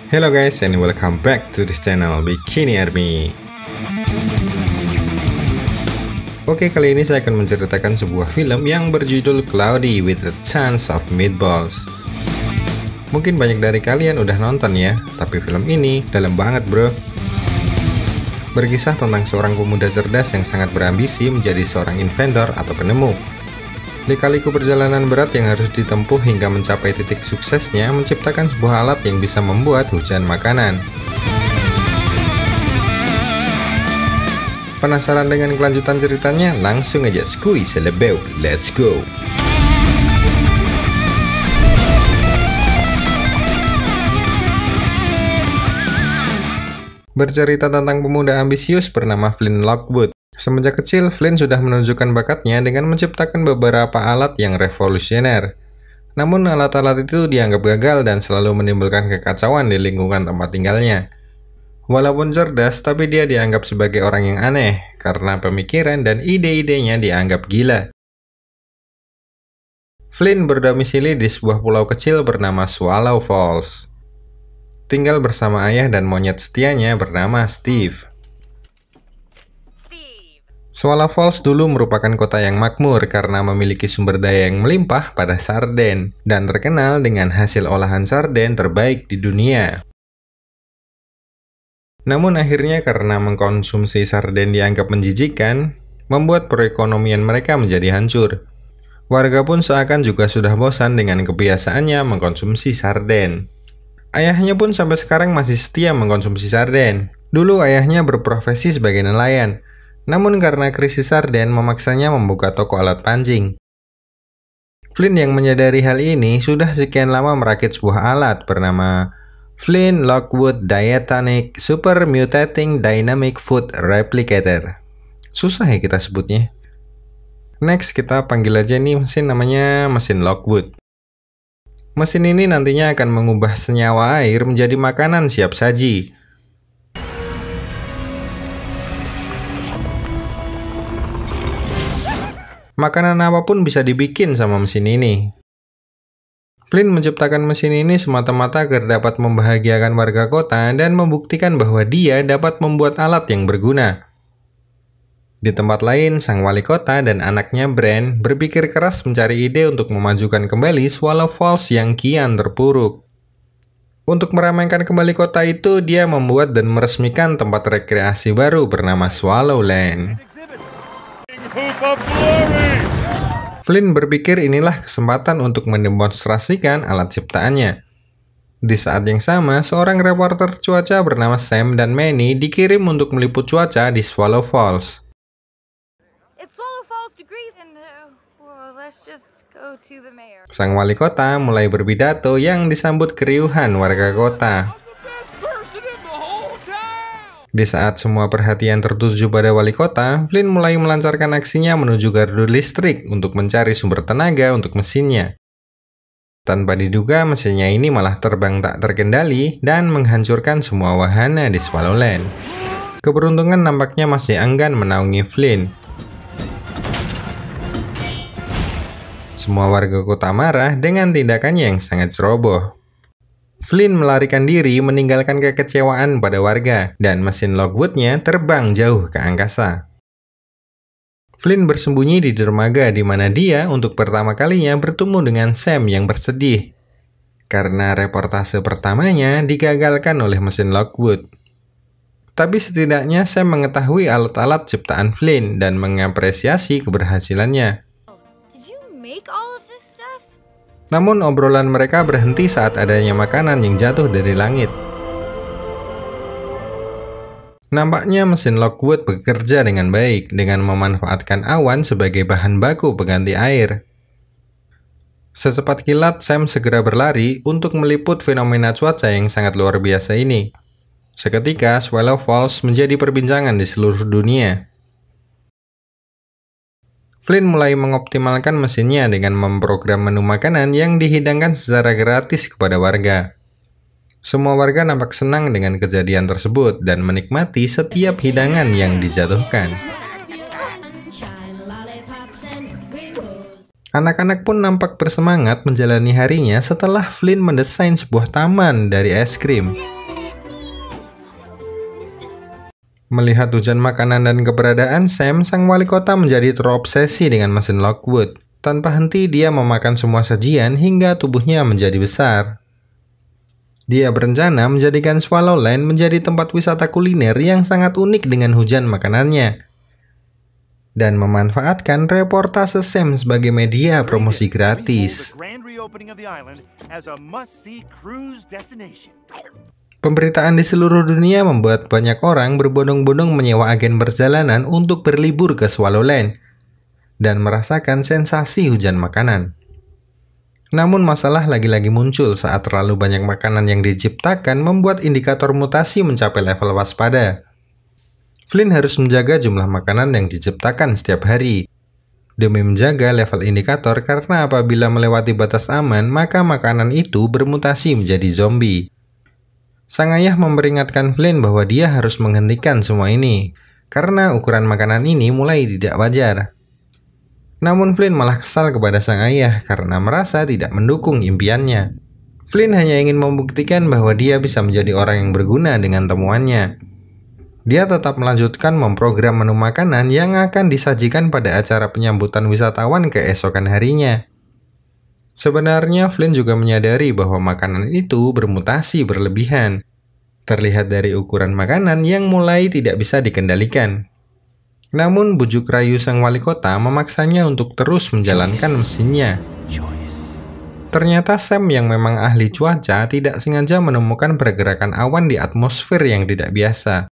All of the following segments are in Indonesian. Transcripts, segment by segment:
Hello guys and welcome back to this channel Bikini Army. Oke, kali ini saya akan menceritakan sebuah film yang berjudul Cloudy with a Chance of Meatballs. Mungkin banyak dari kalian udah nonton ya, tapi film ini dalam banget bro. Berkisah tentang seorang pemuda cerdas yang sangat berambisi menjadi seorang inventor atau penemu. Lika-liku perjalanan berat yang harus ditempuh hingga mencapai titik suksesnya menciptakan sebuah alat yang bisa membuat hujan makanan. Penasaran dengan kelanjutan ceritanya? Langsung aja skuy selebeu, let's go! Bercerita tentang pemuda ambisius bernama Flynn Lockwood. Semenjak kecil, Flynn sudah menunjukkan bakatnya dengan menciptakan beberapa alat yang revolusioner. Namun alat-alat itu dianggap gagal dan selalu menimbulkan kekacauan di lingkungan tempat tinggalnya. Walaupun cerdas, tapi dia dianggap sebagai orang yang aneh karena pemikiran dan ide-idenya dianggap gila. Flynn berdomisili di sebuah pulau kecil bernama Swallow Falls. Tinggal bersama ayah dan monyet setianya bernama Steve. Swallow Falls dulu merupakan kota yang makmur karena memiliki sumber daya yang melimpah pada sarden dan terkenal dengan hasil olahan sarden terbaik di dunia. Namun akhirnya karena mengkonsumsi sarden dianggap menjijikan, membuat perekonomian mereka menjadi hancur. Warga pun seakan juga sudah bosan dengan kebiasaannya mengkonsumsi sarden. Ayahnya pun sampai sekarang masih setia mengkonsumsi sarden. Dulu ayahnya berprofesi sebagai nelayan. Namun karena krisis sarden memaksanya membuka toko alat pancing. Flynn yang menyadari hal ini sudah sekian lama merakit sebuah alat bernama Flynn Lockwood Diatonic Super Mutating Dynamic Food Replicator. Susah ya kita sebutnya. Next kita panggil aja nih mesin namanya mesin Lockwood. Mesin ini nantinya akan mengubah senyawa air menjadi makanan siap saji. Makanan apapun bisa dibikin sama mesin ini. Flynn menciptakan mesin ini semata-mata agar dapat membahagiakan warga kota dan membuktikan bahwa dia dapat membuat alat yang berguna. Di tempat lain, sang wali kota dan anaknya Brand berpikir keras mencari ide untuk memajukan kembali Swallow Falls yang kian terpuruk. Untuk meramaikan kembali kota itu, dia membuat dan meresmikan tempat rekreasi baru bernama Swallowland. Flynn berpikir inilah kesempatan untuk mendemonstrasikan alat ciptaannya. Di saat yang sama, seorang reporter cuaca bernama Sam dan Manny dikirim untuk meliput cuaca di Swallow Falls. Sang wali kota mulai berpidato yang disambut keriuhan warga kota. Di saat semua perhatian tertuju pada wali kota, Flynn mulai melancarkan aksinya menuju gardu listrik untuk mencari sumber tenaga untuk mesinnya. Tanpa diduga, mesinnya ini malah terbang tak terkendali dan menghancurkan semua wahana di Swallowland. Keberuntungan nampaknya masih enggan menaungi Flynn. Semua warga kota marah dengan tindakannya yang sangat ceroboh. Flynn melarikan diri meninggalkan kekecewaan pada warga dan mesin Lockwood-nya terbang jauh ke angkasa. Flynn bersembunyi di dermaga di mana dia untuk pertama kalinya bertemu dengan Sam yang bersedih karena reportase pertamanya digagalkan oleh mesin Lockwood. Tapi setidaknya Sam mengetahui alat-alat ciptaan Flynn dan mengapresiasi keberhasilannya. Namun obrolan mereka berhenti saat adanya makanan yang jatuh dari langit. Nampaknya mesin Lockwood bekerja dengan baik dengan memanfaatkan awan sebagai bahan baku pengganti air. Secepat kilat, Sam segera berlari untuk meliput fenomena cuaca yang sangat luar biasa ini. Seketika, Swallow Falls menjadi perbincangan di seluruh dunia. Flynn mulai mengoptimalkan mesinnya dengan memprogram menu makanan yang dihidangkan secara gratis kepada warga. Semua warga nampak senang dengan kejadian tersebut dan menikmati setiap hidangan yang dijatuhkan. Anak-anak pun nampak bersemangat menjalani harinya setelah Flynn mendesain sebuah taman dari es krim. Melihat hujan makanan dan keberadaan Sam, sang wali kota menjadi terobsesi dengan mesin Lockwood. Tanpa henti dia memakan semua sajian hingga tubuhnya menjadi besar. Dia berencana menjadikan Swallowland menjadi tempat wisata kuliner yang sangat unik dengan hujan makanannya. Dan memanfaatkan reportase Sam sebagai media promosi gratis. Pemberitaan di seluruh dunia membuat banyak orang berbondong-bondong menyewa agen perjalanan untuk berlibur ke Swallowland dan merasakan sensasi hujan makanan. Namun masalah lagi-lagi muncul saat terlalu banyak makanan yang diciptakan membuat indikator mutasi mencapai level waspada. Flynn harus menjaga jumlah makanan yang diciptakan setiap hari demi menjaga level indikator, karena apabila melewati batas aman maka makanan itu bermutasi menjadi zombie. Sang ayah memperingatkan Flynn bahwa dia harus menghentikan semua ini, karena ukuran makanan ini mulai tidak wajar. Namun Flynn malah kesal kepada sang ayah karena merasa tidak mendukung impiannya. Flynn hanya ingin membuktikan bahwa dia bisa menjadi orang yang berguna dengan temuannya. Dia tetap melanjutkan memprogram menu makanan yang akan disajikan pada acara penyambutan wisatawan keesokan harinya. Sebenarnya Flynn juga menyadari bahwa makanan itu bermutasi berlebihan. Terlihat dari ukuran makanan yang mulai tidak bisa dikendalikan. Namun bujuk rayu sang wali kota memaksanya untuk terus menjalankan mesinnya. Ternyata Sam yang memang ahli cuaca tidak sengaja menemukan pergerakan awan di atmosfer yang tidak biasa.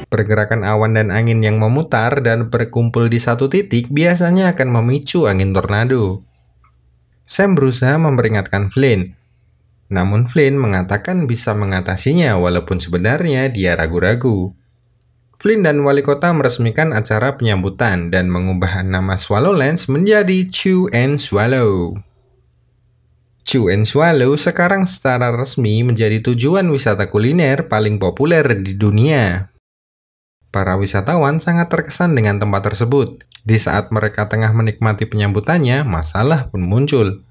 Pergerakan awan dan angin yang memutar dan berkumpul di satu titik biasanya akan memicu angin tornado. Sam berusaha memperingatkan Flynn. Namun Flynn mengatakan bisa mengatasinya walaupun sebenarnya dia ragu-ragu. Flynn dan wali kota meresmikan acara penyambutan dan mengubah nama Swallowlands menjadi Chew and Swallow. Chew and Swallow sekarang secara resmi menjadi tujuan wisata kuliner paling populer di dunia. Para wisatawan sangat terkesan dengan tempat tersebut. Di saat mereka tengah menikmati penyambutannya, masalah pun muncul.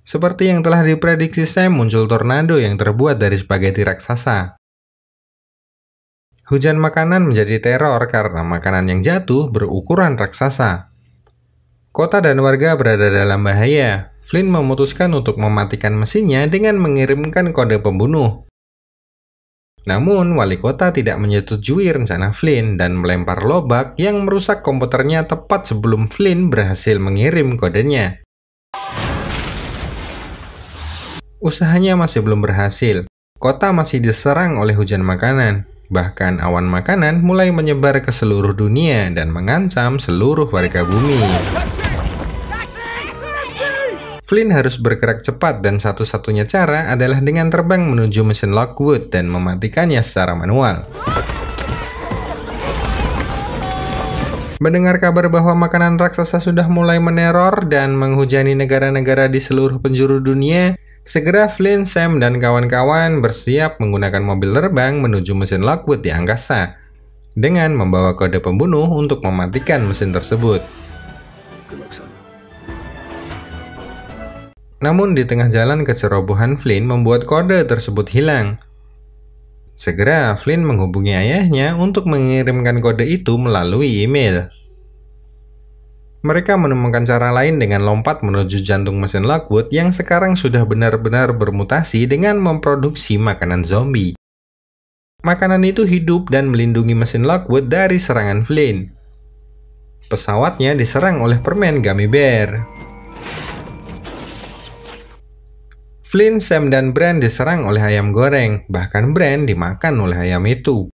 Seperti yang telah diprediksi Sam, muncul tornado yang terbuat dari spaghetti raksasa. Hujan makanan menjadi teror karena makanan yang jatuh berukuran raksasa. Kota dan warga berada dalam bahaya. Flynn memutuskan untuk mematikan mesinnya dengan mengirimkan kode pembunuh. Namun, wali kota tidak menyetujui rencana Flynn dan melempar lobak yang merusak komputernya tepat sebelum Flynn berhasil mengirim kodenya. Usahanya masih belum berhasil. Kota masih diserang oleh hujan makanan. Bahkan awan makanan mulai menyebar ke seluruh dunia dan mengancam seluruh warga bumi. Flynn harus bergerak cepat dan satu-satunya cara adalah dengan terbang menuju mesin Lockwood dan mematikannya secara manual. Mendengar kabar bahwa makanan raksasa sudah mulai meneror dan menghujani negara-negara di seluruh penjuru dunia, segera Flynn, Sam, dan kawan-kawan bersiap menggunakan mobil terbang menuju mesin Lockwood di angkasa dengan membawa kode pembunuh untuk mematikan mesin tersebut. Namun di tengah jalan kecerobohan Flynn membuat kode tersebut hilang. Segera Flynn menghubungi ayahnya untuk mengirimkan kode itu melalui email. Mereka menemukan cara lain dengan lompat menuju jantung mesin Lockwood yang sekarang sudah benar-benar bermutasi dengan memproduksi makanan zombie. Makanan itu hidup dan melindungi mesin Lockwood dari serangan Flynn. Pesawatnya diserang oleh permen gummy bear. Flynn, Sam, dan Bran diserang oleh ayam goreng, bahkan Bran dimakan oleh ayam itu.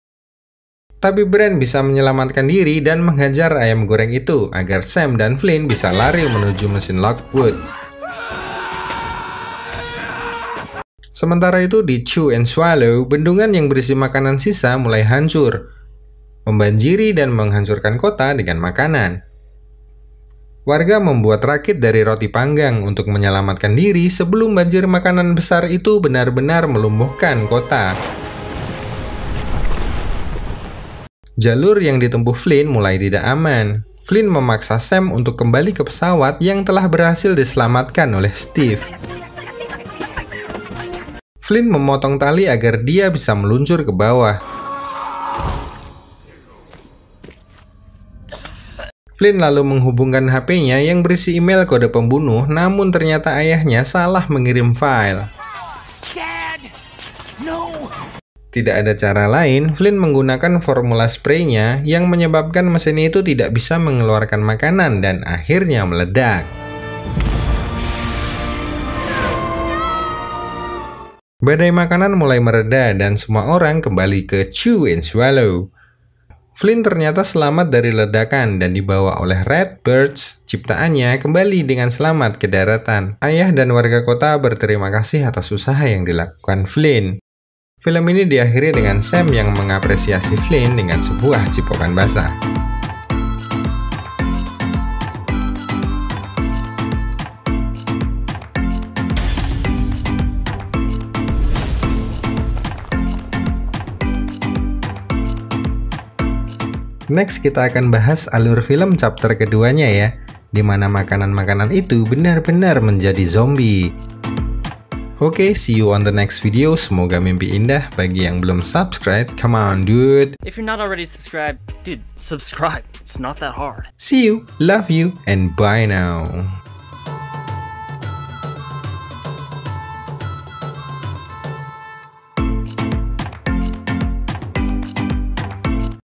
Tapi Bran bisa menyelamatkan diri dan menghajar ayam goreng itu agar Sam dan Flynn bisa lari menuju mesin Lockwood. Sementara itu di Chew and Swallow, bendungan yang berisi makanan sisa mulai hancur, membanjiri dan menghancurkan kota dengan makanan. Warga membuat rakit dari roti panggang untuk menyelamatkan diri sebelum banjir makanan besar itu benar-benar melumpuhkan kota. Jalur yang ditempuh Flynn mulai tidak aman. Flynn memaksa Sam untuk kembali ke pesawat yang telah berhasil diselamatkan oleh Steve. Flynn memotong tali agar dia bisa meluncur ke bawah. Flynn lalu menghubungkan HP-nya yang berisi email kode pembunuh, namun ternyata ayahnya salah mengirim file. Tidak ada cara lain, Flynn menggunakan formula spraynya yang menyebabkan mesin itu tidak bisa mengeluarkan makanan dan akhirnya meledak. Badai makanan mulai mereda dan semua orang kembali ke chew and swallow. Flynn ternyata selamat dari ledakan dan dibawa oleh Redbirds, ciptaannya, kembali dengan selamat ke daratan. Ayah dan warga kota berterima kasih atas usaha yang dilakukan Flynn. Film ini diakhiri dengan Sam yang mengapresiasi Flynn dengan sebuah cipokan basah. Next kita akan bahas alur film chapter keduanya ya, di mana makanan-makanan itu benar-benar menjadi zombie. Oke, see you on the next video. Semoga mimpi indah. Bagi yang belum subscribe, come on dude. If you're not already subscribed, dude, subscribe. It's not that hard. See you, love you, and bye now.